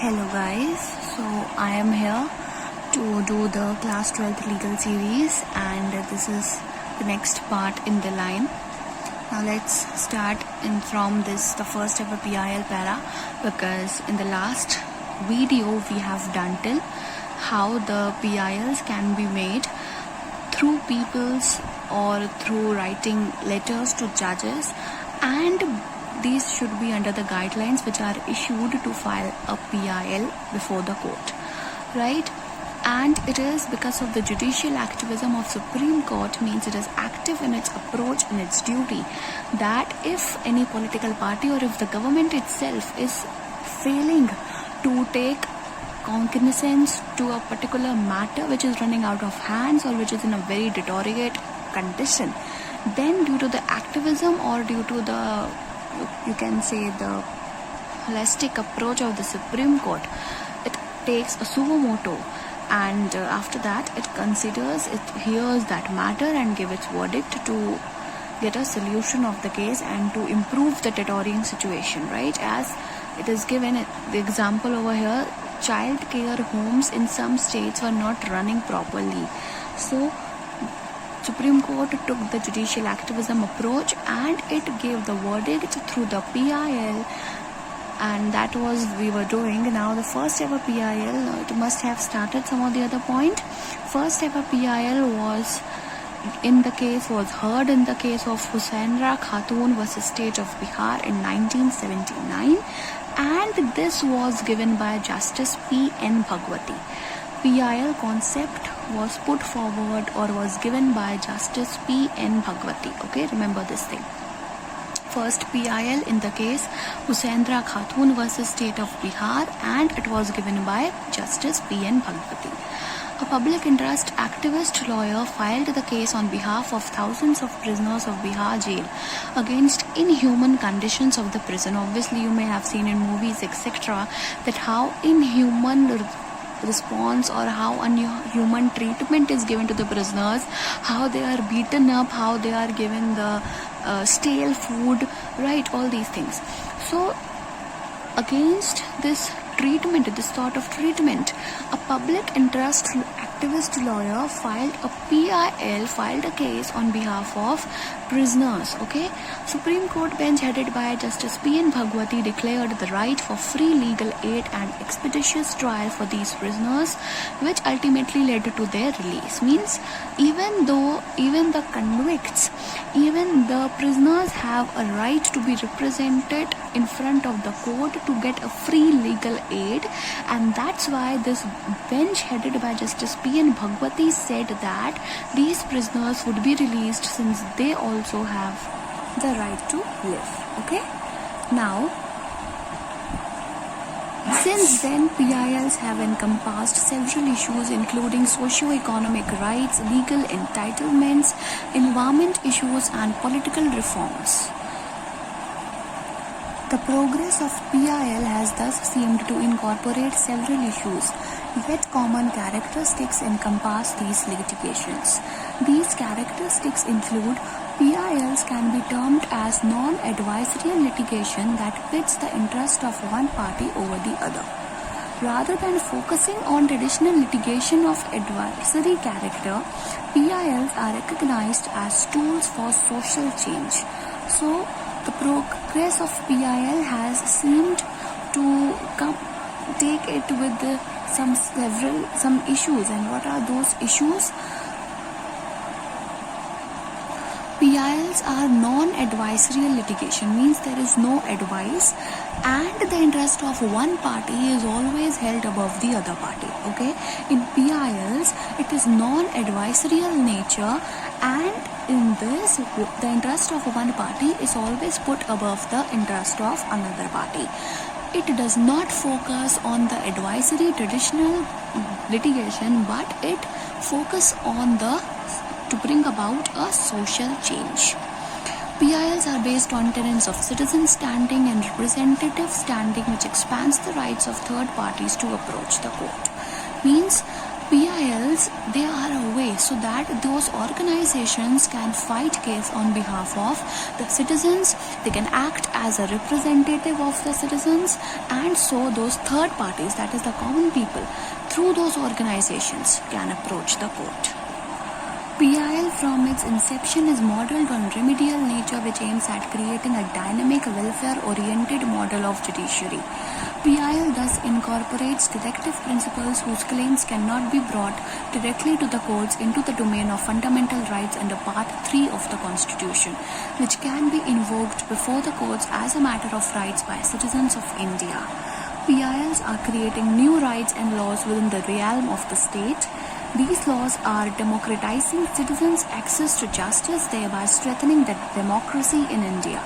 Hello guys, so I am here to do the class 12th legal series and this is the next part in the line. Now let's start from the first ever PIL para, because in the last video we have done till how the PILs can be made through people's or through writing letters to judges, and these should be under the guidelines which are issued to file a PIL before the court, right? And it is because of the judicial activism of Supreme Court, means it is active in its approach and its duty, that if any political party or if the government itself is failing to take cognizance to a particular matter which is running out of hands or which is in a very deteriorate condition, then due to the activism or due to the, you can say, the holistic approach of the Supreme Court, it takes a suo motu, and after that it considers, it hears that matter and give its verdict to get a solution of the case and to improve the deteriorating situation, right? As it is given the example over here, child care homes in some states were not running properly, so Supreme Court took the judicial activism approach and it gave the verdict through the PIL, and that was we were doing. Now the first ever PIL, it must have started some of the other point. First ever PIL was heard in the case of Husainra Khatun versus State of Bihar in 1979, and this was given by Justice P.N. Bhagwati. PIL concept was put forward or was given by Justice P.N. Bhagwati. Okay, remember this thing. First PIL in the case Husainra Khatun versus State of Bihar, and it was given by Justice P.N. Bhagwati. A public interest activist lawyer filed the case on behalf of thousands of prisoners of Bihar jail against inhuman conditions of the prison. Obviously, you may have seen in movies, etc., that how inhuman response or how unhuman treatment is given to the prisoners, how they are beaten up, how they are given the stale food, right? All these things. So against this treatment, this sort of treatment, a public interest activist lawyer filed a case on behalf of prisoners. Okay, Supreme Court bench headed by Justice P.N. Bhagwati declared the right for free legal aid and expeditious trial for these prisoners, which ultimately led to their release. Means even the convicts, even the prisoners have a right to be represented in front of the court to get a free legal aid, and that's why this bench headed by Justice P.N. Bhagwati said that these prisoners would be released since they also have the right to live. Okay, now since then PILs have encompassed several issues including socio-economic rights, legal entitlements, environment issues and political reforms. The progress of PIL has thus seemed to incorporate several issues, yet common characteristics encompass these litigations. These characteristics include: PILs can be termed as non-adversarial litigation that pits the interest of one party over the other. Rather than focusing on traditional litigation of adversary character, PILs are recognized as tools for social change. So, the progress of PIL has seemed to take it with some issues. And what are those issues? PILs are non-adversarial litigation, means there is no advice and the interest of one party is always held above the other party. Okay, in PILs it is non-adversarial nature, and in this the interest of one party is always put above the interest of another party. It does not focus on the advisory traditional litigation, but it focuses on to bring about a social change. PILs are based on tenets of citizen standing and representative standing, which expands the rights of third parties to approach the court. Means PILs, they are a way so that those organizations can fight case on behalf of the citizens. They can act as a representative of the citizens, and so those third parties, that is the common people, through those organizations can approach the court. PIL from its inception is modeled on remedial nature, which aims at creating a dynamic welfare-oriented model of judiciary. PIL thus incorporates directive principles whose claims cannot be brought directly to the courts into the domain of fundamental rights under Part 3 of the Constitution, which can be invoked before the courts as a matter of rights by citizens of India. PILs are creating new rights and laws within the realm of the state. These laws are democratizing citizens' access to justice, thereby strengthening the democracy in India.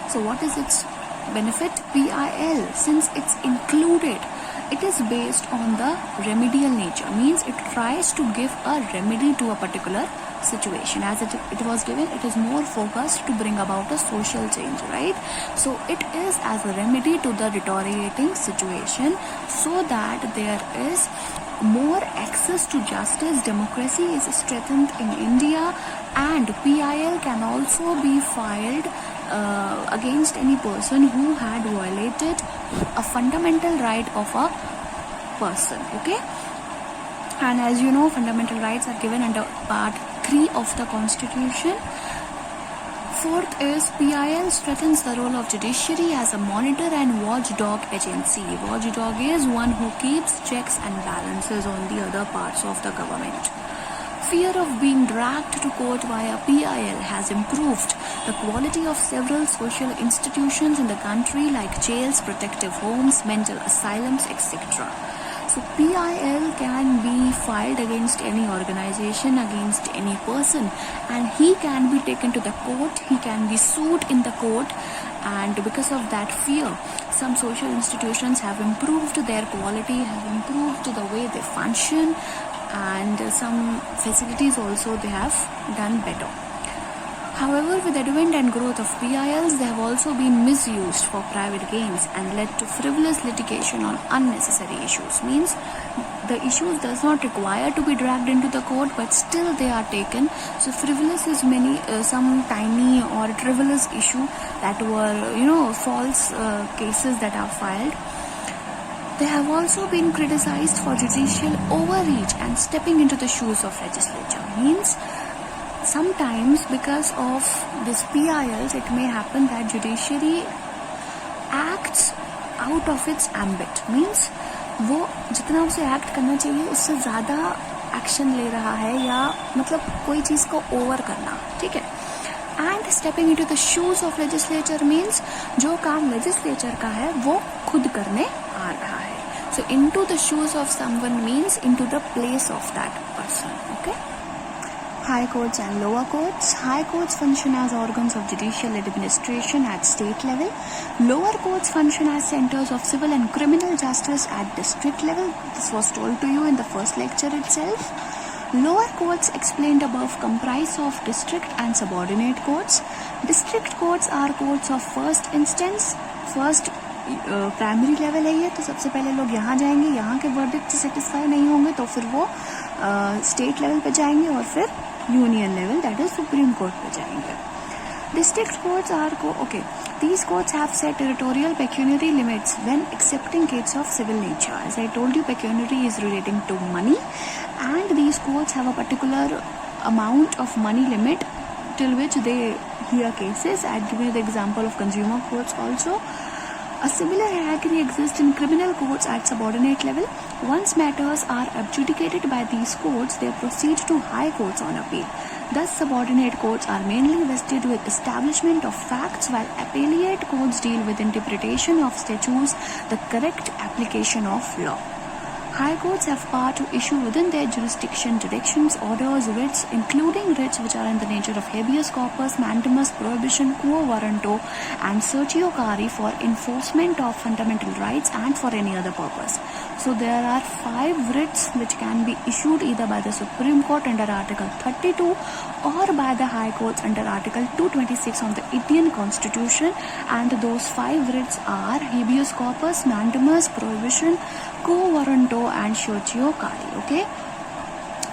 So what is its benefit? PIL, since it's included, it is based on the remedial nature, means it tries to give a remedy to a particular situation. As it was given, it is more focused to bring about a social change, right? So it is as a remedy to the deteriorating situation, so that there is more access to justice. Democracy is strengthened in India, and PIL can also be filed against any person who had violated a fundamental right of a person. Okay, and as you know, fundamental rights are given under Part 3 of the Constitution. Fourth is PIL strengthens the role of judiciary as a monitor and watchdog agency. Watchdog is one who keeps checks and balances on the other parts of the government. Fear of being dragged to court via PIL has improved the quality of several social institutions in the country, like jails, protective homes, mental asylums, etc. So PIL can be filed against any organization, against any person, and he can be taken to the court, he can be sued in the court, and because of that fear, some social institutions have improved their quality, have improved the way they function, and some facilities also they have done better. However, with the advent and growth of PILs, they have also been misused for private gains and led to frivolous litigation on unnecessary issues. Means the issues does not require to be dragged into the court, but still they are taken. So frivolous is some tiny or frivolous issue that were false cases that are filed. They have also been criticized for judicial overreach and stepping into the shoes of legislature. Means sometimes because of this PILs, it may happen that judiciary acts out of its ambit. Means वो जितना उसे act करना चाहिए उससे ज़्यादा action ले रहा है, या मतलब कोई चीज़ को ओवर करना, ठीक है. And stepping into the shoes of legislature means जो काम लेजिस्लेचर का है वो खुद करने आ रहा है. सो into the shoes of someone means into the place of that person. Okay. High courts and lower courts. High courts function as organs of judicial administration at state level. Lower courts function as centers of civil and criminal justice at district level. This was told to you in the first lecture itself. Lower courts explained above comprise of district and subordinate courts. District courts are courts of first instance. First primary level है ये, तो सबसे पहले लोग यहाँ जाएंगे, यहाँ के वर्डिक्ट से सेटिस्फाई नहीं होंगे तो फिर वो स्टेट लेवल पे जाएंगे और फिर union level, that is supreme court पे जाएंगे. District courts are these courts have set territorial pecuniary limits when accepting cases of civil nature. As I told you, pecuniary is relating to money, and these courts have a particular amount of money limit till which they hear cases. I give you the example of consumer courts also. A similar hierarchy exists in criminal courts at subordinate level. Once matters are adjudicated by these courts, they proceed to high courts on appeal. Thus, subordinate courts are mainly vested with establishment of facts, while appellate courts deal with interpretation of statutes, the correct application of law. High courts have power to issue within their jurisdiction directions, orders, writs, including writs which are in the nature of habeas corpus, mandamus, prohibition, quo warranto, and certiorari for enforcement of fundamental rights and for any other purpose. So there are 5 writs which can be issued either by the Supreme Court under Article 32 or by the High Courts under Article 226 of the Indian Constitution, and those 5 writs are habeas corpus, mandamus, prohibition, quo warranto and certiorari. Okay.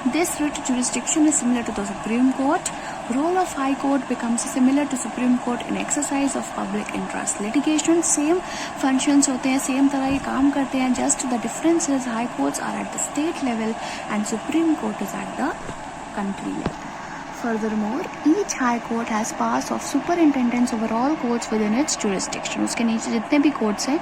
This writ jurisdiction is similar to the Supreme Court. Role of High Court becomes similar to Supreme Court in exercise of public interest litigation. Same functions होते हैं, same तरह ये काम करते हैं. Just the difference is High Courts are at the state level and Supreme Court is at the country level. Furthermore, each High Court has powers of superintendence over all courts within its jurisdiction. उसके नीचे जितने भी courts हैं,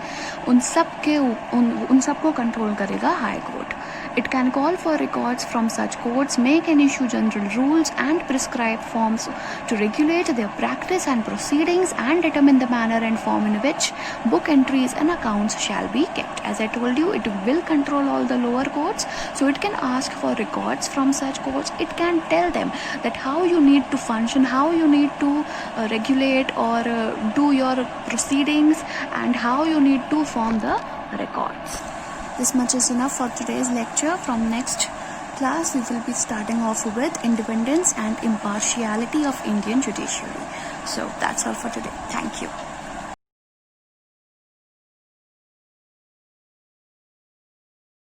उन सब को control करेगा High Court. It can call for records from such courts, make and issue general rules and prescribe forms to regulate their practice and proceedings and determine the manner and form in which book entries and accounts shall be kept. As I told you, it will control all the lower courts, so it can ask for records from such courts. It can tell them that how you need to function, how you need to regulate or do your proceedings, and how you need to form the records. This much is enough for today's lecture. From next class, we will be starting off with independence and impartiality of Indian judiciary. So that's all for today. Thank you.